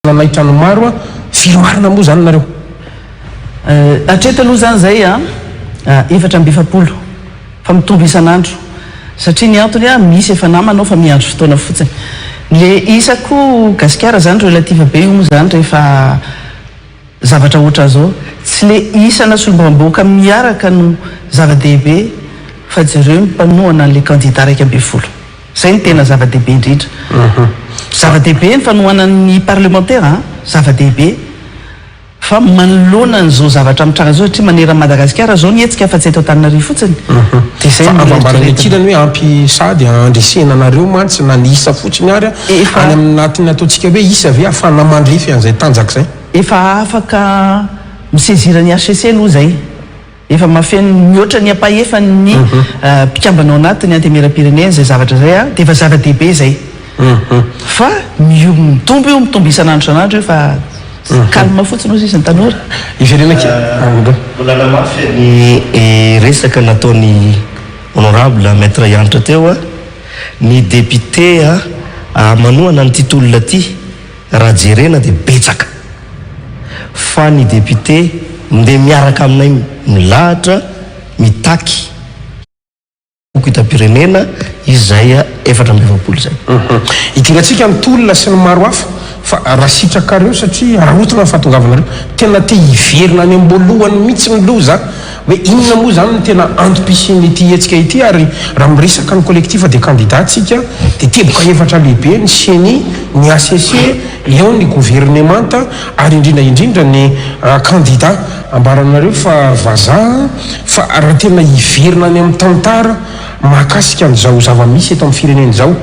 nanaitrano maro firy marina moa zany nareo hatreto aloha zany zay efatra amby efapolo fa mitombo isan'andro satria ny antony misy efa namanao fa miandro fotoana fotsiny le isako gasikara zany relative be io moa zany rehefa zavatra ohatra zao tsy le isana solombamboaka miaraka no zava-dehibe fa jereo mpanohana le candidat raiky amby folo zay ny tena zava-dehibe indrindra zava-dehibe ny fanohana ny parlementaire zava-dehibe fa manoloana n'izao zavatra mitranga zao satria manera Madagasikara zao nietsika fa tsy eto Antananarivo fotsiny dia zay amambarany akilany hoe ampy sady andresena anareo mantsy na ny isa fotsiny ary any amin'natiny ataontsika hoe isa ve afana mandrefy an'izay tanjaka zay efa afaka misezira ny HCC aloha zay efa mafeno mihoatra ny ampahefa ny mpikambanao anatiny antemera-pirenena zay zavatra zay dia efa zava-dehibe zay fa mitombo io mitombo isan'andro isan'andro io fa calme fotsiny ozy izy ny tanora mbola namafy ny resaka nataony honorable maître Iantra teo ny député manohana ny titolona ty raha jerena dia betsaka fa ny député ndeha miaraka aminay milahatra mitaky hita-pirenena izy zay efatra amby efapolo zay itingatsika mitolona sy ny maro hafa fa raha sitrakareo satria raha ohatana fahatongavanareo tena te hiverina any amboalohany mihitsy ny loza hoe inona moa zany ny tena antom-pisin'ny ity hetsika ity ary raha miresaka ny collectif de candidat tsika dia teboka efatra lehibe ny CENI ny ACC eo ny gouvernemanta ary indrindraindrindra ny candidat ambaranareo fa vazaha fa raha tena hiverina any amin'ny tantara mahakasika an'izao zava-misy eto amin'ny firenena zao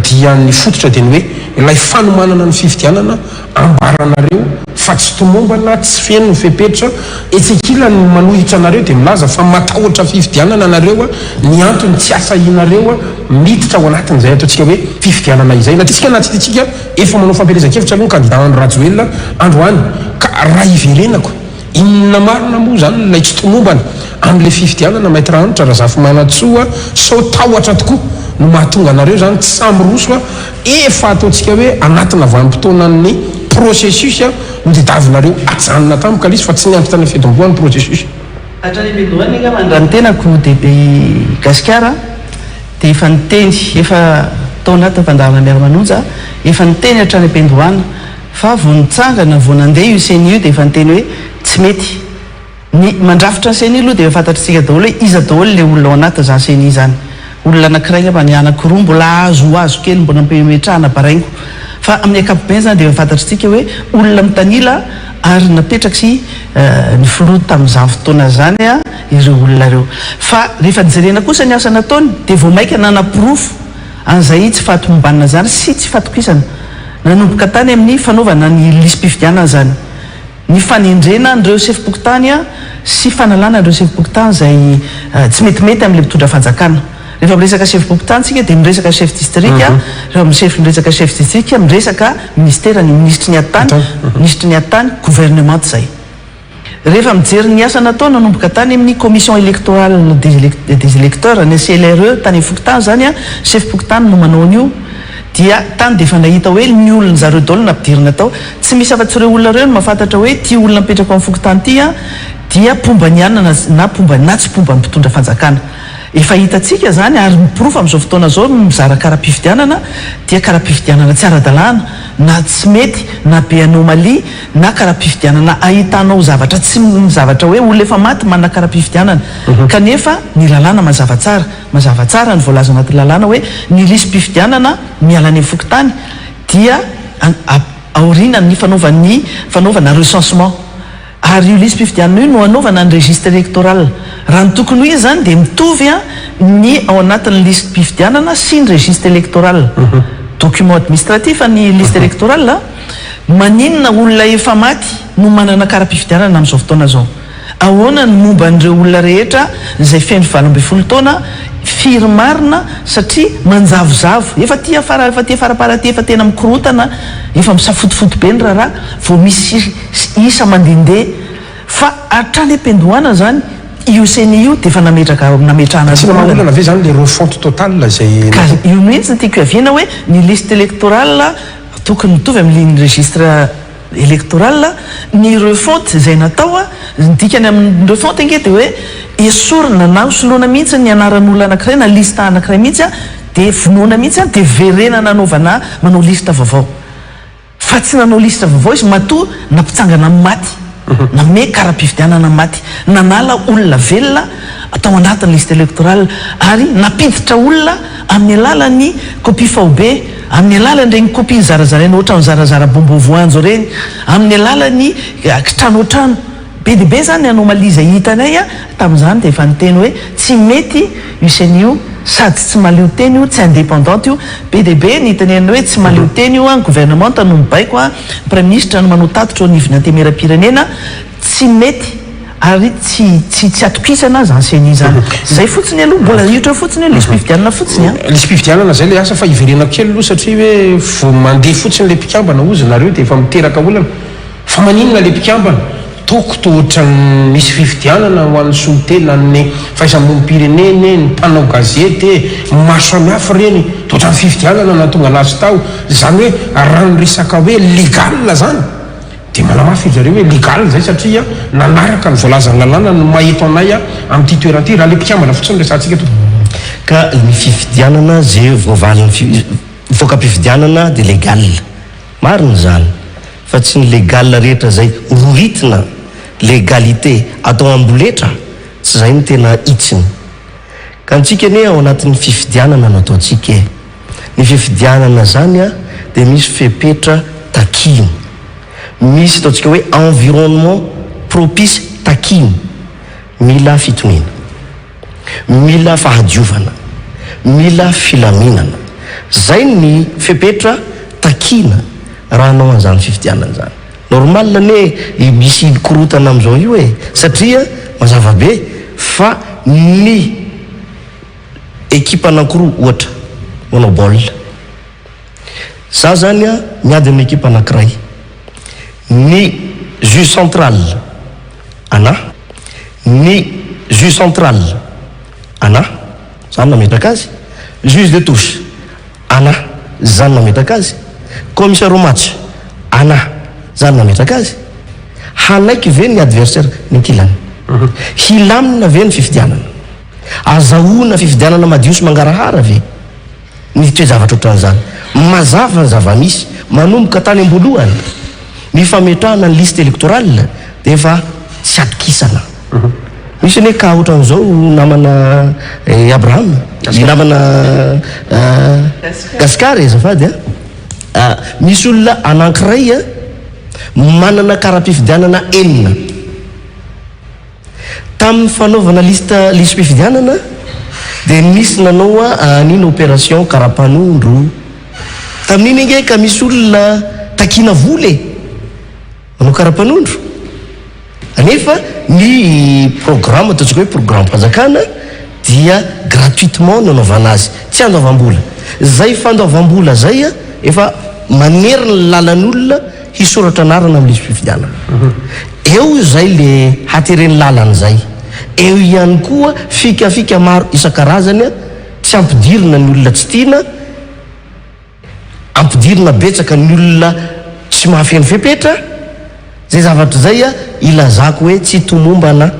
dia ny fototra dia ny hoe ilay fanomanana ny fifidianana ambaranareo fa tsy tomombana tsy feno ny fepetra etsekila ny manohitra anareo dia milaza fa matahotra fifidianana anareo ny antony tsy asahinareo miditra ao anatin'izay ataontsika hoe fifidianana izay na tisika anaty titsika efa manao fampielezan-kevitra aloha ny candidat Andro Rajoelina androany ka raha hiverenako inona marina moa zany ilay tsy tomombana amin'le fifidianana maître Antra raha zafy manatsoa sao tahotra tokoa no mahatonga anareo zany tsy samby roso efa ataontsika hoe anatina vanim-potoanan'ny processus no didavinareo ajanona tampoka lizy fa tsy niampy tany fitomboany processus hatrany ega mandrany tenako DB Gasikara dia efa niteny efa tao anaty fandarana miara-manonja efa niteny hatrany ampendohana fa vo nitsangana vo nandeha io CENI io dia efa niteny hoe tsy mety ny mandrafitra ny CENI aloha dia fantatritsika daholo hoe iza daholo le olona ao anaty zany CENI zany olona anankiray ngamba ny anankiroa mbola azo kely mbola mpemetrahana baraingo fa amin'ny ankapobeny zany dia fantatritsika hoe olona mitanila ary napetraky sy ny filoto tamin'izany fotoana zany ireo olona reo fa rehefa nijerena kosa ny asa nataony dia vao maika nanapirofo an'izay tsy fahatombanina zany sy tsy fahatokisana nanomboka tany amin'ny fanaovana ny lisym-pifidianana zany ny fanendrena an'ireo sefim-pokotany sy fanalana an'ireo sefim-pokotany zay tsy metimety amin'le mitondra fanjakana rehefa miresaka chef-pokotany tsika dia miresaka chef district rehefa miresaka chef district miresaka ministère ny ministre ny atany gouvernement zay rehefa mijery ny asa natao nanomboka tany amin'ny commission électorale des électeurs ny CLRE tany fokotany zany chef-pokotany no manao an'io dia tany dia efa nahita hoe ny olona zareo daholo nampidirina tao tsy misy afa-tsy ireo olona reo no mahafantatra hoe ty olona mipetraka amin'ny fokotany ty dia pomba ny anina na tsy pomba ny mpitondra fanjakana efa hitatsika zany ary miprofo amin'izao fotoana zao mizara kara-pifidianana dia kara-pifidianana tsy ara-dalàna na tsy mety na be anomalie na kara-pifidianana ahitanao zavatra tsy zavatra hoe olona efa maty manana kara-pifidianana kanefa ny lalàna mazava tsara ny voalaza anaty lalàna hoe ny lisym-pifidianana miala ny fokotany dia aoriana ny fanaovana recensement ary io lisym-pifidianana io no anaovana ny registre électoral raha ny tokony hoe zany dia mitovy ny ao anatin'ny lisym-pifidianana sy ny registre électoral document administratif ny liste électoral maninona olona efa maty no manana kara-pifidianana amin'izao fotoana zao ahoana ny momba an'ireo olona rehetra izay feno 20 taona firy marina satria manjavozavo efa ty faraparaty efa tena mikorotana efa misafotofoto be ny raharaha vao misy isa mandehandeha fa hatrany ampendohana zany io CENI io dia efa nametrahana olana ve zany le refonte totale zay io mihitsy ny tiako aviana hoe ny liste électorale tokony mitovy amin'iny registre électoral ny refonte zay natao ndikany amin'ny refonte nge de hoe esorina na osoloana mihitsy ny anaran'olona anankiray na lista anankiray mihitsy de vonoana mihitsy de verena nanaovana manao lista vaovao fa tsy nanao lista vaovao izy matoa nampitsangana amin'ny maty name kara-pifidianana maty nanala olona velona atao anatin'ny liste électorale ary napiditra olona amin'ny alalan'ny copie faobe amin'ny alalan'ireny copie zarazaraina ohatra ny zarazara bombo voanjo reny amin'ny alalan'ny trano trano be de be zany anomaliza hitanay tamin'izany de efa niteny hoe tsy mety useny io sady tsy maleo teny io tsy indépendante io be de be nitanena hoe tsy maleo teny io gouvernement tanombaiko premier ministre no manao tatitra ao nivina temera-pirenena tsy mety ary tsy atokisana zany seny zany zay fotsiny aloha mbola hiotra fotsiny lisy mpifidianana fotsiny lisy mpifidianana zay le asa fa iverena kely aloha satria hoe vo mandeha fotsiny le mpikambana ozy nareo de efa miteraka olana fa maninona le mpikambana toko to ohatra misy fifidianana ho an'ny solitena ny faisambonim-pireneny ny mpanao gazety maro samihafa reny to ohatra ny fifidianana na tonga anazy tao zany hoe rano resaka hoe légal zany de manamafy izy zareo hoe légal zay satria nanaraka ny voalazany lalàna no maheto anay amin'ity toeranty raha le mpikambana fotsiny resantsika to ka ny fifidianana zay voavaliny voka-pifidianana de légal marina zany fa tsy ny légal rehetra zay roritina légalité atao amboletra tsy zay ny tena itsiny ka antsika ne ao anatin'ny fifidianana no ataontsika ny fifidianana zany de misy fepetra takiny misy ataontsika hoe environnement propice takiny mila fitonina mila fahadiovana mila filaminana zay ny fepetra takina raha anao an'izany fifidianana zany normal ne misy korotana am'izao io satria mazava be fa ny ekipa anankiroa ohatra manao baolina za zany miady amin'ny ekipa anankiray ny jus central ana ny jus central ana zany nametraka azy juge de touche ana zany nametraka azy commissaire au match ana zany nametraka azy hanaiky ve ny adversaire ny kilany hilamina ve ny fifidianana azahoana fifidianana madio sy mangarahara ve ny toezavatra ohatran'izany mazava ny zava-misy manomboka tany ambolohany ny fametrahana ny liste électorale de efa tsy atokisana misy ne ka ohatran'izao namana Abraham ny namana Gaskary azafady misy olona anankiray manana kara-pifidianana enina tamin'ny fanaovana lisy mpifidianana de misy nanao nina opération kara-panondro tamin'iny nge ka misy olona takina voly manao kara-panondro anefa ny programme ataontsika hoe programme-panjakana dia gratuitement nanaovana azy tsy andoavam-bola zay fandoavam-bola zay efa manery ny lalan'olona hisoratra anarana amin'ny lisy mpifidianana eo zay le hatereny lalany zay eo ihany koa fikafika maro isan-karazany tsy ampidirina ny olona tsy tiana ampidirina betsaka ny olona tsy mahafeny fepetra zay zavatra zay ilazako hoe tsy tomombana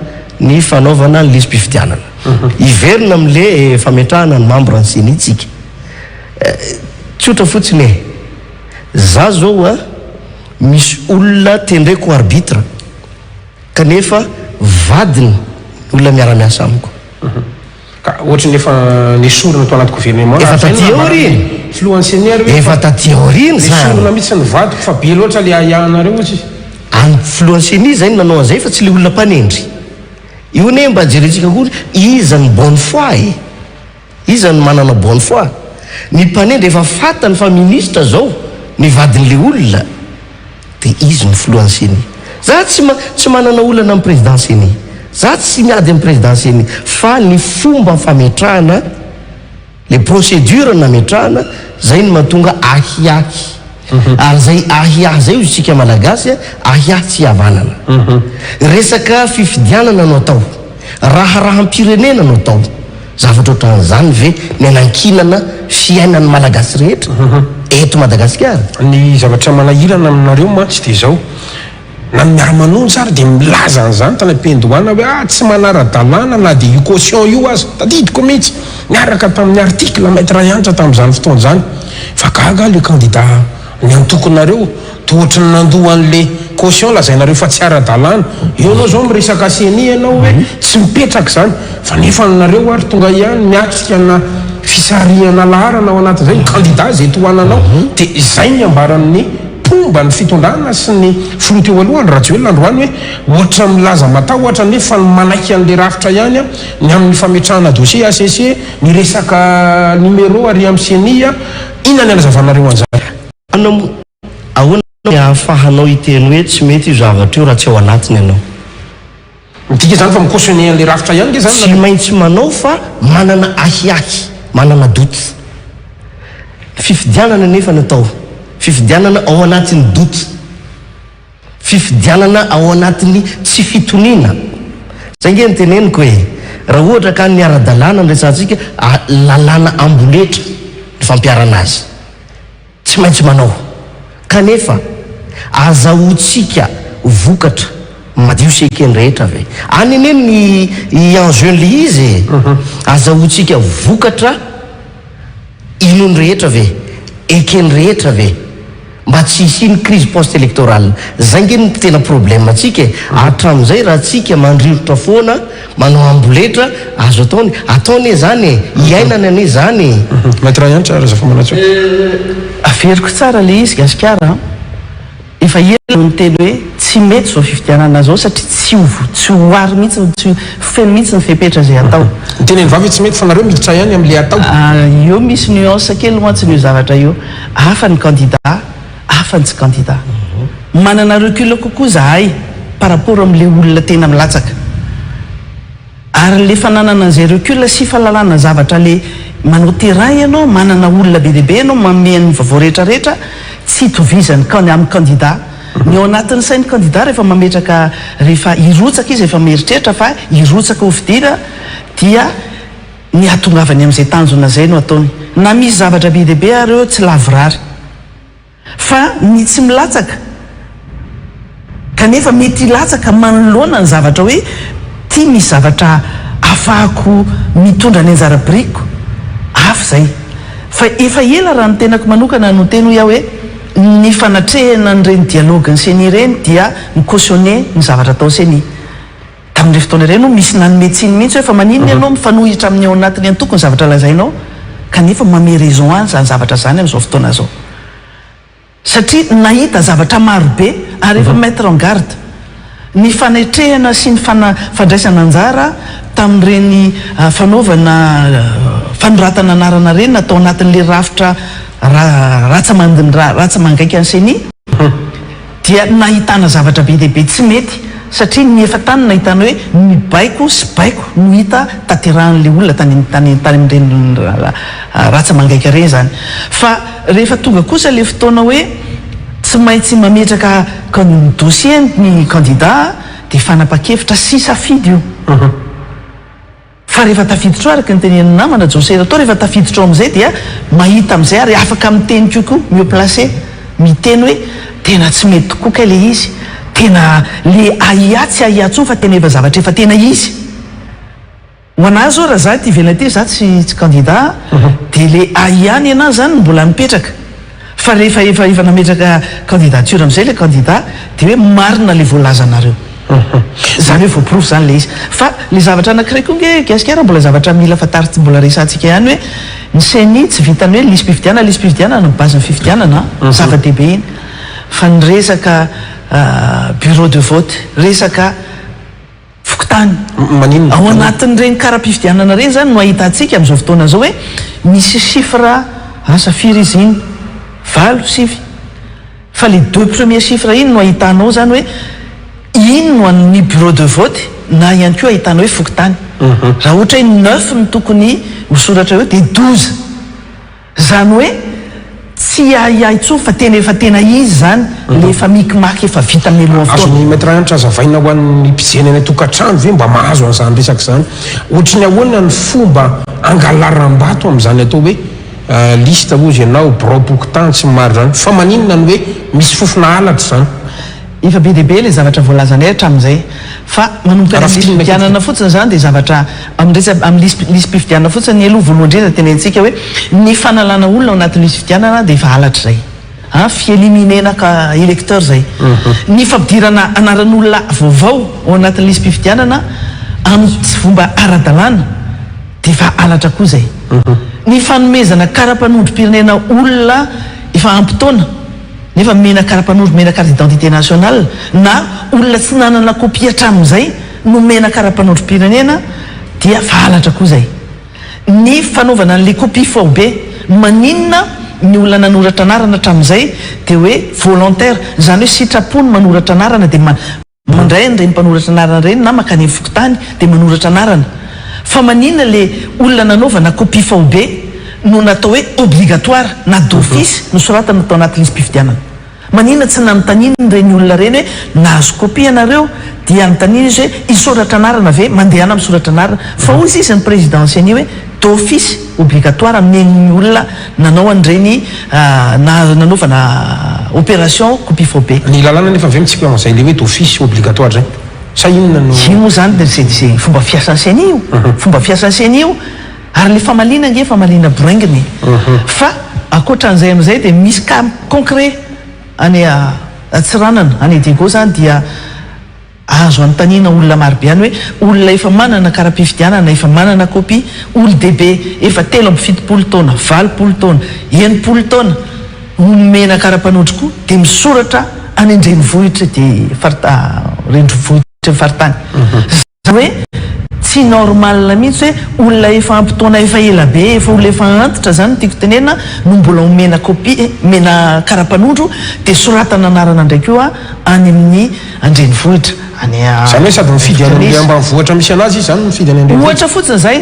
ny fanaovana ny lisy mpifidianana iverina am'le fametrahana ny membre ancienne itsika tsotra fotsiny za zao misy olona tendreko arbitre kanefa vadiny olona miara-miasa amiko ka ohatrany efa nisorona to anaty gouvernement efa taty oriny influenceur efa taty oriny nisorona mihitsy ny vadiko fa be loatra le ahiahanareo ohatsy influenceur zay nanao an'izay fa tsy le olona mpanendry io ne mba jerentsika kory iza ny bonne foi iza ny manana bonne foi ny mpanendry efa fatany fa ministre zao ny vadin'le olona de izy ny influenceur za tsy manana olana amin'ny présidence za tsy miady amin'ny présidence fa ny fomba fametrahana le procédure nametrahana zay ny mahatonga ahiahy ary zay ahiahy zay izy tsika malagasy ahiahy tsy havanana resaka fifidianana no atao raharaham-pirenena no atao zavatra ohatran'izany ve ny anankinana fiainan'ny malagasy rehetra eto Madagasikara. Ny zavatra manahirana aminareo mantsy dia zao na miara-manonjy ary dia milaza an'izany tany am-pendohana hoe tsy manara-dalàna na dia io caution io azy tadidiko mihitsy miaraka tamin'ny article maître Yantra tamin'izany fotoana izany fa gaga le candidat ny antokonareo tohatra ny nandoha an'le caution lazainareo fa tsy ara-dalàna eo anao zao miresaka CNI ianao hoe tsy mipetraka izany fa nefa nareo ary tonga ihany miatrika na fisarihana laharana ao anatin'izay ny candidat zay tohananao dia izay ny ambaran'ny pomba ny fitondrana sy ny filoha teo alohany raha tsy hoe landroany hoe ohatra milaza matahotra nefa ny manaiky an'le rafitra ihany a ny amin'ny fametrahana dossier ACC ny resaka numéro ary amin'ny CNI a inona ny alazavanareo an'izany ahoana ahafahanao iteny hoe tsy mety io zavatra io raha tsy ao anatiny ianao midika zany fa micautionné an'le rafitra ihany ke zany tsy maintsy manao fa manana ahiahy manana doty fifidianana nefa natao fifidianana ao anatin'ny doty fifidianana ao anatin'ny tsy fitoniana zay nge nyteneniko hoe raha ohatra ka ny ara-dalàna nresantsika lalàna amboletra ny fampiarana azy tsy maintsy manao kanefa azahotsika vokatra madio sekeny rehetra ve any ene ny enjeun'le izy azahotsika vokatra inony rehetra ve ekeny rehetra ve mba tsy hisiny crise post électorale zay nge ny tena problème atsika hatramin'izay raha tsika mandrivotra foana manao amboletra azo ataony zany iainana ane zany maître Yantra raha zafamanatso averiko tsara le izy gasikara efa ela no teny hoe tsy mety zao fifidianana zao satria tsy hoary mihitsy tsy feno mihitsy ny fepetra zay atao teneny vavy tsy mety fa nareo miditra ihany am'le atao io misy nuance kely mantsy io zavatra io hafa ny candidat hafa ny tsy candidat manana recul kokoa zahay par rapport am'le olona tena milatsaka ary le fananana an'izay recul sy fahalalana zavatra le manao terrain ianao manana olona be deaibe ianao mameny vavao rehetrarehetra tsy hitovizany amin'ny candidat ny ao anatin'ny sainy candidat rehefa mametraka rehefa irotsaka izy efa mieritreritra fa irotsaka ho fidina dia ny atongavany amin'izay tanjona zay no ataony na misy zavatra be deaibe ary eo tsy lavorary fa ny tsy milatsaka kanefa mety hilatsaka manoloana ny zavatra hoe tia misy zavatra afahako mitondra ny anjara-biriko afy zay fa efa ela raha ny tenako manokana no teny ho ia hoe ny fanatrehana nyreny dialogue ny CNI reny dia micautionné ny zavatra atao CNI tamin'ireny fotoana ireny no misy nanometsiny mihitsy hoe fa maninona ianao mifanohitra amin'ny ao anatiny antoko ny zavatra lazainao kanefa mame raison any zany zavatra zany amin'izao fotoana zao satria nahita zavatra marobe ary efa mettre en garde ny fanetrehana sy ny fandraisana anjara tamin'ireny fanaovana fanoratana anarana reny natao anatin'le rafitra ratsa mangaika ny CNI dia nahitana zavatra be deaibe tsy mety satria ny efa tany nahitana hoe ny baiko sy baiko no hita taterahan'le olona tany amin'ireny ratsa mangaika reny zany fa rehefa tonga kosa le fotoana hoe tsy maintsy mametraka dossier ny candidat dia fanapa-kevitra sy safidy io fa rehefa tafiditra araka ny tenen'ny namana josera atao rehefa tafiditra ao amin'izay dia mahita amin'izay ary afaka miteny kokoa mieux placé miteny hoe tena tsy mety tokoa ka le izy tena le aia tsy aia tsoa fa tena efa zavatra efa tena izy ho anazy zao raha za ty velona ty za tsy candidat dia le aiany anazy zany mbola mipetraka fa rehefa efa nametraka candidature amin'izay le candidat dia hoe marina le voalazanareo zany hoe voaprofo zany le izy fa le zavatra anankiray koa nge gasikara mbola zavatra mila fataritsy mbola resantsika ihany hoe ny CNI tsy vitany hoe lisy mpifidianana no base ny fifidianana zava-dehibe iny fa ny resaka bureau de vote resaka fokotany ao anatin'ireny kara-pifidianana reny zany no ahitantsika amin'izao fotoana zao hoe misy chiffre asa firy izy iny 7 fa le 2 premiers chiffres iny no ahitanao zany hoe iny no an'ny bureau de vote na ihany koa ahitanao hoe fokotany raha ohatra hoe 9 ny tokony hosoratra eo dia 12 zany hoe tsy aiai tso fa tena efa tena izy zany le efa mikimaky efa vita meloa azony maître Yantra azavaina ho an'ny mpijenena atokantrano ve mba mahazo an'izany resaka zany ohatrany ahoana ny fomba angalaram-bato amin'izany atao hoe lista ozy ianao bropoktan tsy maro zany fa maninona ny hoe misy fofona alatra zany efa be deaibe le zavatra voalazanay hatramin'izay fa manomboka lisy-pifidianana fotsiny zany dia zavatra amin'ny lisy-pifidianana fotsiny aloha voalohandreza tena antsika hoe ny fanalana olona ao anatin'ny lisy-fifidianana dia efa alatra zay fieliminena ka électeur zay ny fampidirana anaran'olona vaovao ao anatin'ny lisy-pifidianana amin'ny fomba ara-dalàna dia efa alatra koa zay ny fanomezana karapanondrom-pirenena olona efa ampitaona nefa mena karapanondro mena carte d'identité nationale na olona tsy nanana kopia hatramin'izay no mena karapanondrom-pirenena dia fa alatra koa zay ny fanaovana an'le kopia fort be maninona ny olona nanoratra anarana hatramin'izay dia hoe volontaire zany hoe sitrapony manoratra anarana dia mandray nyreny mpanoratra anarana reny na makany amin'ny fokotany dia manoratra anarana fa maninona le olona nanaovana kopia fort be no natao hoe obligatoire na d'office no soratana atao anaty lisy-pifidianana maninona tsy nanontaniana reny olona reny hoe nahazo kopia ianareo dia anontaniana izy hoe isoratra anarana ve mandehana amin'ny soratra anarana fa ozy izy ny présidentieny hoe d'office obligatoire amin'ny olona nanao an'ireny nanaovana opération kopia fort be ny lalàna nefa avy mitsika am'izay le hoe d'office obligatoire zay sa inona no io moa zany zay fomba fiasan'sainy io fomba fiasan'sainy io ary le famalina nge famalina borainginy fa akoatran'izay amin'izay dia misy cas concret any atsiranana any Diego zany dia azo anontaniana olona marobe any hoe olona efa manana karapifidianana efa manana kopia olo-dehibe efa 3 taona 20 taona 9 taona nomena karapanondro koa dia misoratra any an-drenivohitra dia rendrovohitra faritany hoe tsy normal mihitsy hoe olona efa ampitaona efa ela be efa olona efa antitra zany tiako tenena no mbola omena kopia mena karapanondro dia soratana anarana ndraiky io any amin'ny andrenivohitra zany hoe sady mifidy any ambanivohitra misy anazy izy zany mifidy any ohatra fotsiny zay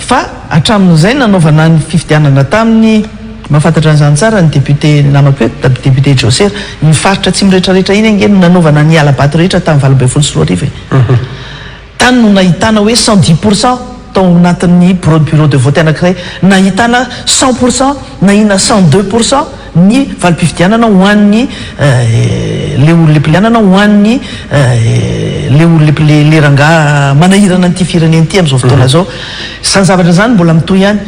fa hatramin'izay nanaovana ny fifidianana tamin'ny mahafantatra an'izany tsara ny député namako hoe député Joser ny faritra tsy mirehetrarehetra iny angeny nanaovana ny alabato rehetra tamin'ny 24 tany no nahitana hoe 110% tao anatin'ny bureau de vote anankiray nahitana 100% nahina 102% ny valim-pifidianana hoan'ny le olo lepilianana hoan'ny le olo le rangaha manahirana n'ity firenena ity amin'izao fotoana zao sany zavatra zany mbola mitoy ihany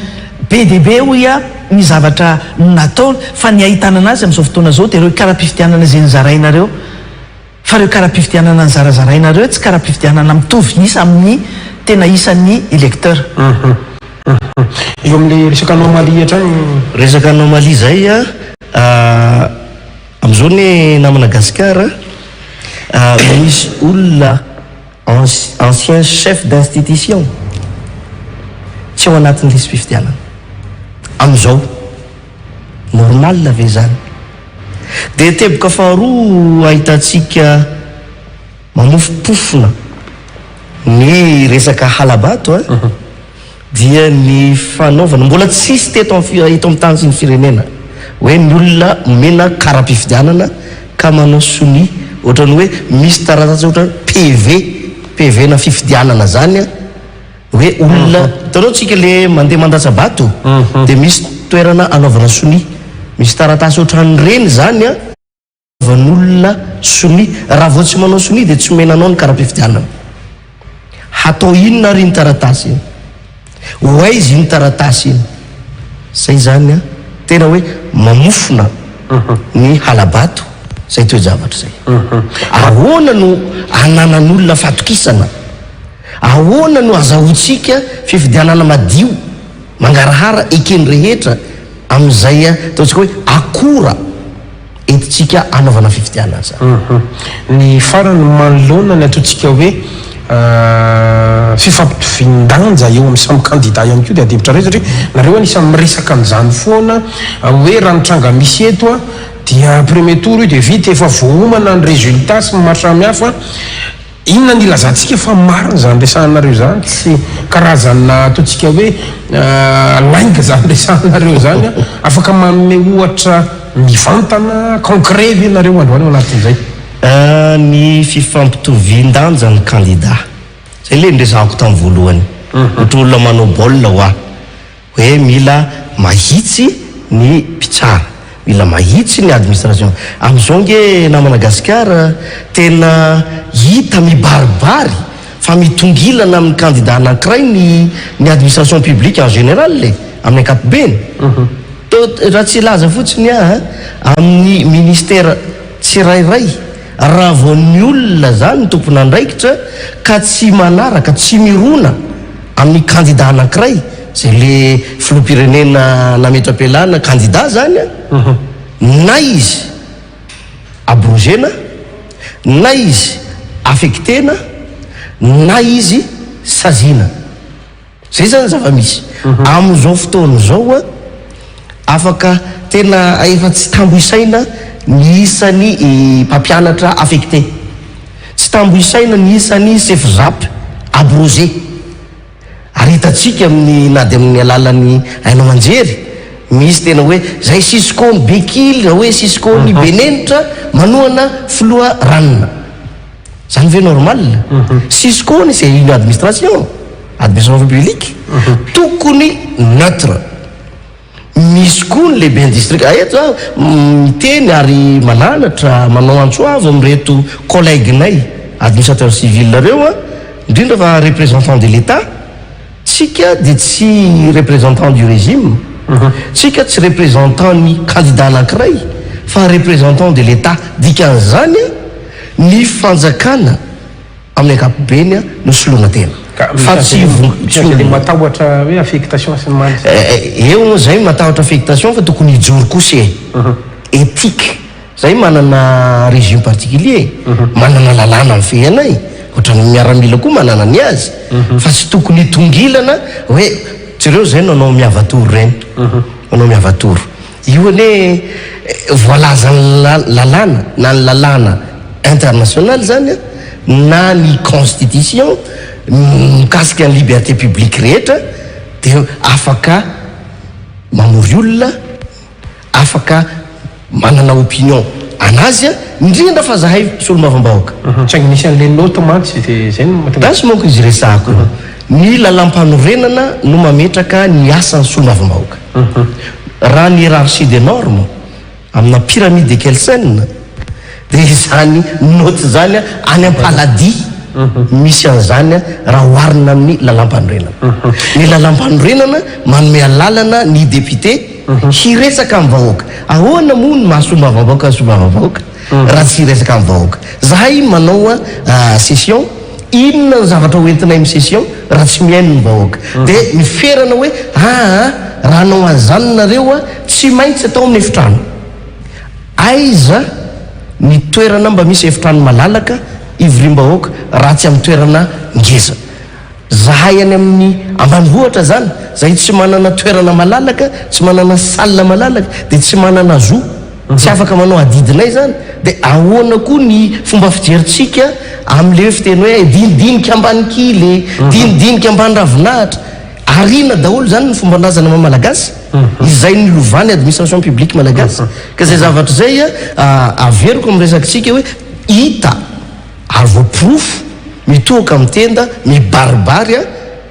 be dia be hoia ny zavatra natao fa ny ahitana anazy amin'izao fotoana zao dia ireo karapifidianana zay nizarainareo fa reo karapifidianana nyzarazarainareo tsy karapifidianana mitovy isa amin'ny tena isan'ny électeur eo amin'le resaka anomalie hatrany resaka anomalie zay am'izao ny na Madagasikara misy olona ancien chef d'institution tsy ao anatin'ny lisy-pifidianana am'izao normal ve zany dia teboka faharoa ahitantsika mamofopofona ny resaka halabato dia ny fanaovana mbola tsisy teto amin'ny tany sy ny firenena hoe ny olona mena karapifidianana ka manao soni ohatrany hoe misy taratasy ohatra PV na fifidianana zany hoe olona tanao tsika le mandeha mandatsabato dia misy toerana anaovana soni misy taratasy ohatran'ireny zany van'olona soni raha vao tsy manao soni dia tsy menanao ny karapifidianana hatao inona ry ny taratasy iny hoaizy iny taratasy iny zay zany tena hoe mamofona ny halabato zay toe-javatra zay ahoana no ananan'olona fatokisana ahoana no azahotsika fifidianana madio mangarahara ekeny rehetra amin'izay ataontsika hoe akora entitsika anaovana fifidianana zany ny farany manoloana ny ataontsika hoe fifampivindanja eo amin'ny samy candidat ihany koa dia adevitra ray satria nareo anisany miresaka an'izany foana hoe raha nitranga misy eto dia premier tour io dia vita efa voaomana ny résultat sy maro samihafa inona ny ilazantsika fa marina zany resahanareo zany tsy karazana ataontsika hoe lainga zany resahanareo zany afaka manome ohatra mivantana concret ve nareo androany ao anatin'izay ny fifampitovian-danja ny candidat zay le nresahako tamin'ny voalohany ohatra olona manao baolina hoa hoe mila mahitsy ny mpitsara mila mahitsy ny administration amin'izao nge na Madagasikara tena hita mibaribary fa mitongilana amin'ny candidat anankiray ny administration publique en général le amin'ny ankapobeny raha tsy laza fotsiny amin'ny ministère tsirairay raha vao ny olona zany ny tompona andraikitra ka tsy manaraka tsy mirona amin'ny candidat anankiray zay le filoham-pirenena nametra-pialana candidat zany na izy abrogena na izy affectena na izy sazina zay zany zava-misy amin'izao fotoana zao afaka tena efa tsy tamboisaina ny isany mpampianatra affecté tsy tamboisaina ny isany sefzap abrogé ary hitatsika amin'ny na dia amin'ny alalan'ny haino manjery misy tena hoe zay sisikony bekily raha hoe sisikony benenitra manohana filoha ranona zany ve normal sisikony c'est une administration publique tokony neutre misy koa ny lehibe district eto miteny ary mananatra manao antsoavo amireto collègue-nay administrateur civil reo indrindra fa représentant de l'état tsika dia tsy représentant du régime tsika tsy représentant ny candidat anankiray fa représentant de l'état dikan'izany ny fanjakana amin'ny ankapobeny no soloana tena fa tsy matahotra hoe affectation sy ny many eo zay matahotra affectation fa tokony hijory kosa éthique zay manana régime particulier manana lalàna amin'ny feanay ohatrany miaramila koa manana ny azy fa tsy tokony hitongilana hoe tsireo zay nanao miavatoro reny nanao miavatoro io ane voalaza lalàna na ny lalàna international zany na ny constitution mikasika ny liberté publique rehetra dia afaka mamory olona afaka manana opinion anazy indrindra fa zahay solomavambahoaka tsy agnisy an'le note mantsy dia zay dasy monko izy resako ny lalam-panorenana no mametraka ny asan'ny solomavambahoaka raha ny hiérarchie des normes amina pyramide de Kelsen dia zany note zany any am-paladi misy an'izany raha oharina amin'ny lalam-panorenana ny lalam-panorenana manome alalana ny député hiresaka amin'ny vahoaka ahoana moa ny mahasolomavambahoaka solomavambahoaka raha tsy hiresaka amin'ny vahoaka zahay manao session inona ny zavatra hoentinay amin'ny session raha tsy miaino ny vahoaka dia miferana hoe raha anao an'izany nareo tsy maintsy atao amin'ny efitrano aiza ny toerana mba misy efitrano malalaka ivrim-bahoaka raha tsy amin'ny toerana ngeza zahay any amin'ny ambanivohatra zany zay tsy manana toerana malalaka tsy manana salina malalaka dia tsy manana zo tsy afaka manao adidinay zany dia ahoana koa ny fomba fijeritsika amin'le hoe fiteny hoe dinidinika ambany kily dinidinika ambany ravinahitra arina daholo zany ny fomba ndrazana ma malagasy izay ny lovany administration publique malagasy ka zay zavatra zay averiko miresakitsika hoe hita ary voaprofo mitohaka amin'ny tenda mibaribary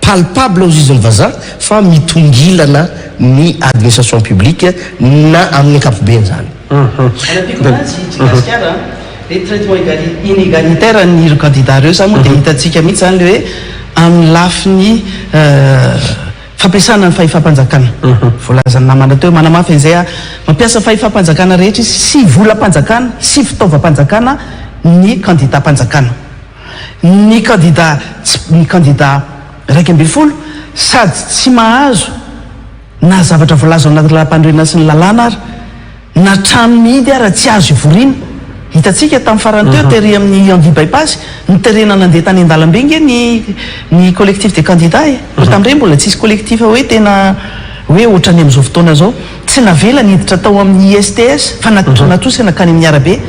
palpable aux izy ny vazaha fa mitongilana ny administration publique na amin'ny ankapobeny zany le traitement inégalitaire ny candidat reo zany moa dia hitatsika mihitsy zany le hoe amin'ny lafiny fampiasana ny fahefam-panjakana voalazany namana teo manamafy an'izay mampiasa fahefam-panjakana rehetra izy sy volam-panjakana sy fitaovam-panjakana ny candidat-panjakana ny candidat raiky ambin'ny folo sady tsy mahazo na zavatra voalazo anaty lalam-pandroena sy ny lalàna ary na trano mihidy raha tsy azo ivoriana hitatsika tamin'ny farany teo tery amin'ny envi bypass nyterena nandeha tany an-dalambe nge ny collectif des candidats tam'ireny mbola tsisy collectif hoe tena hoe ohatrany amin'izao fotoana zao tsy navela niditra tao amin'ny ISTS fa natosana kany amin'ny arabe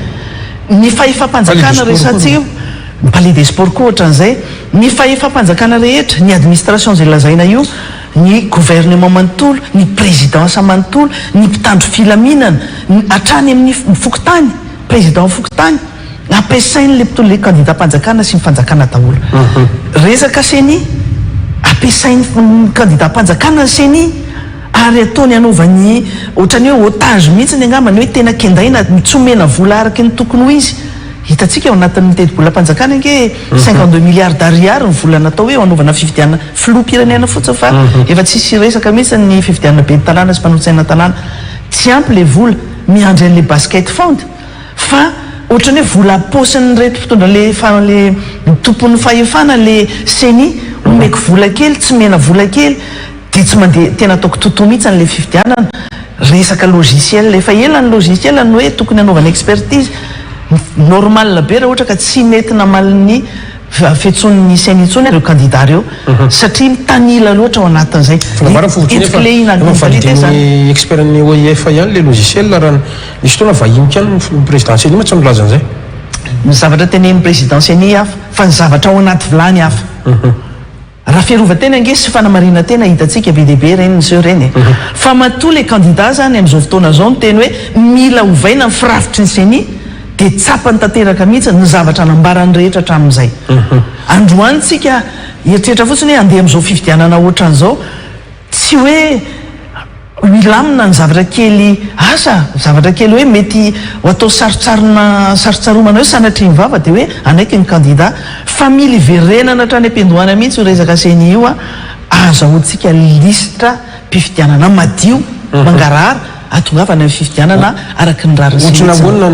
ny fahefam-panjakana rehetratsika palais des sports koa ohatran'izay ny fahefam-panjakana rehetra ny administration zay lazaina io ny gouvernement manontolo ny présidence manontolo ny mpitandro filaminana hatrany amin'ny fokotany président fokotany ampiasainy le mpitolo le candidat-panjakana sy ny fanjakana daholo resaka seny ampiasainy candidat-panjakana ny seny ary ataony anaovany ohatrany hoe otage mihitsy ny angambany hoe tena kendaina tsomena vola araky ny tokony ho izy hitatsika ao anatin'ny teti-bolam-panjakana ange 52 milliards d'ariary ny vola natao hoe anaovana fifidianana filoha-pirenena fotsiny fa efa tsisy resaka mihitsy ny fifidianana be ny tanàna sy mpanotsaina tanàna tsy ampy le vola miandry an'le basket fond fa ohatrany hoe vola posiny reto mpitondra le tompon'ny fahefana le seni omeko vola kely tsy mena vola kely dia tsy mandeha tena ataoko totoa mihitsy an'le fifidianana resaka logiciel efa ela ny logiciel ny hoe tokony anaovana expertise normal be raha ohatra ka tsy mety namaliny fiantson'ny seni intsony ireo candidat reo satria mitanila loatra ao anatin'izay ny expertny oef ihany le logiciel raha misy fotoana vahinika any présidentiel ma tsy milaza an'izay ny zavatra tenen'ny présidentiel hafa fa ny zavatra ao anaty vilany hafa raha fiarovatena ange sy fanamarina tena hitatsika be dehibe reny nyseo reny fa matoa le candidat zany amin'izao fotoana zao ny teny hoe mila hovaina ny firafitry ny seni dia tsapany tanteraka mihitsy ny zavatra nambarany rehetra hatramin'izay androanytsika eritreritra fotsiny hoe andeha amin'izao fifidianana ohatran'izao tsy hoe milamina ny zavatra kely asa zavatra kely hoe mety ho atao sarotsaromana hoe sanatry ny vava dia hoe anaiky ny candidat fa mily verenana hatrany ampendohana mihitsy ho resaka seni io a azahoantsika listra mpifidianana madio mangarahara atongavana ny fifidianana araky ny rahaohatranahoana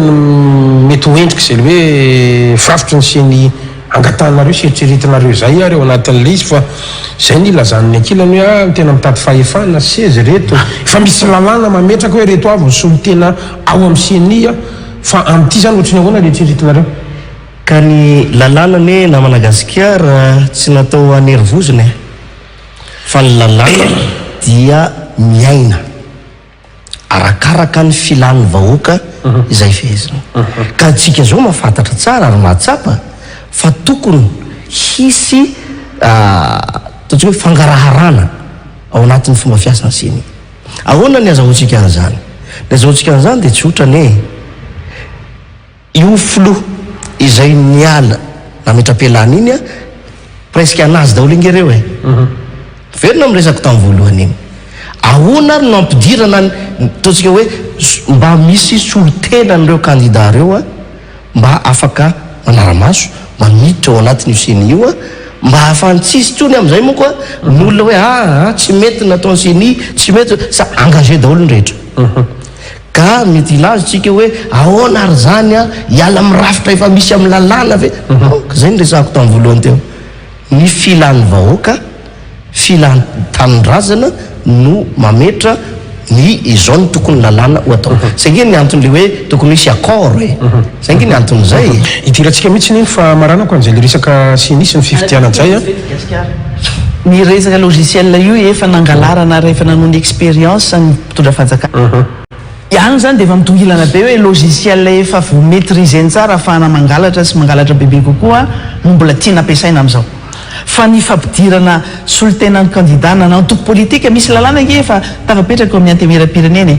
mety hoendrika zay le hoe firafitry ny seny angatanareo sy eritreretinareo zay ary ao anatin'le izy fa zay ny ilazan'ny ankilany hoe tena mitady fahefana sezy reto fa misy lalàna mametraka hoe reto avy ny solo tena ao amin'ny senia fa am'ty zany ohatrany ahoana le eritreretinareo ka ny lalàna ny na Madagasikara tsy natao anervozina fa ny lalàna dia miaina arakaraka ny filan'ny vahoaka izay fehezina ka atsika zao mahafantatra tsara ary mahatsapa fa tokony hisy totsy hoe fangaraharana ao anatin'ny fomba fiasany seny ahoana ny azahoantsika an'izany ny azahoantsika an'izany dia tsy ohatrany io filoha izay niala nametra-pialana iny a presque anazy daholo ingereo verina miresako tamin'ny voalohany iny ahoana ary no ampidirana totsika hoe mba misy solotena n'ireo candidat reo a mba afaka manaramaso mamiditra ao anatin'io seny io a mba ahafahany tsisy tsony amin'izay moa koa n'olona hoe tsy mety nataony seny tsy mety sa engagé daholo ny rehetra ka mety ilazy tsika hoe ahoana ary zany a hiala mirafitra efa misy amin'ny lalàna ve zay ny resako tamin'ny voalohany teo ny filan'ny vahoaka filan'ny tanindrazana no mametra ny izao ny tokony lalàna ho atao zay nge ny anton'le hoe tokony misy accord hoe zay nge ny anton'izay idirantsika mihitsy niny fa maranako an'izay le resaka sinisy ny fifidianan'izay a ny resaka logiciel io efa nangalarana rehefa nanony expérience ny mpitondra fanjakana ihany zany dia efa mitohilana be hoe logiciel efa vo maîtriseny tsara ahafahana mangalatra sy mangalatra bebe kokoa no mbola tiana ampiasaina amin'izao fa ny fampidirana solotena ny candidat na antoko politika misy lalàna nge efa tafapetraka eo amin'ny antemera-pirenena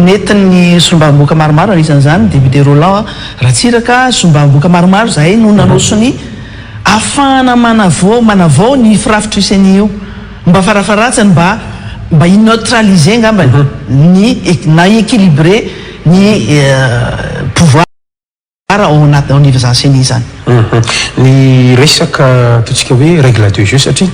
netiny sombam-boka maromaro anisan'izany député Roland Ratsiraka sombam-boka maromaro zahay no nanosony ahafahana manavao ny firafitry seny io mba farafaratsany mba ineutraliser ngambany na équilibré ny pouvoir ao anatin'izany seny zany ny resaka totsika hoe règle de jeu satria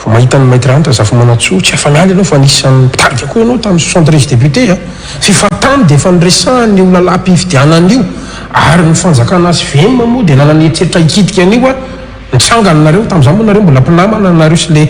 vo mahita ny maître antra za fo manatsoa tsy afanaly ianao fa anisan'ny mpitarika koa ianao tamin'ny 73 député a fifatany dia efa nyresahany io lalam-pifidianan'io ary ny fanjakana azy vema moa dia nanany eritseritra hikitika an'io a nitsangananareo tamin'izany moa nareo mbola mpinamana nareo sy le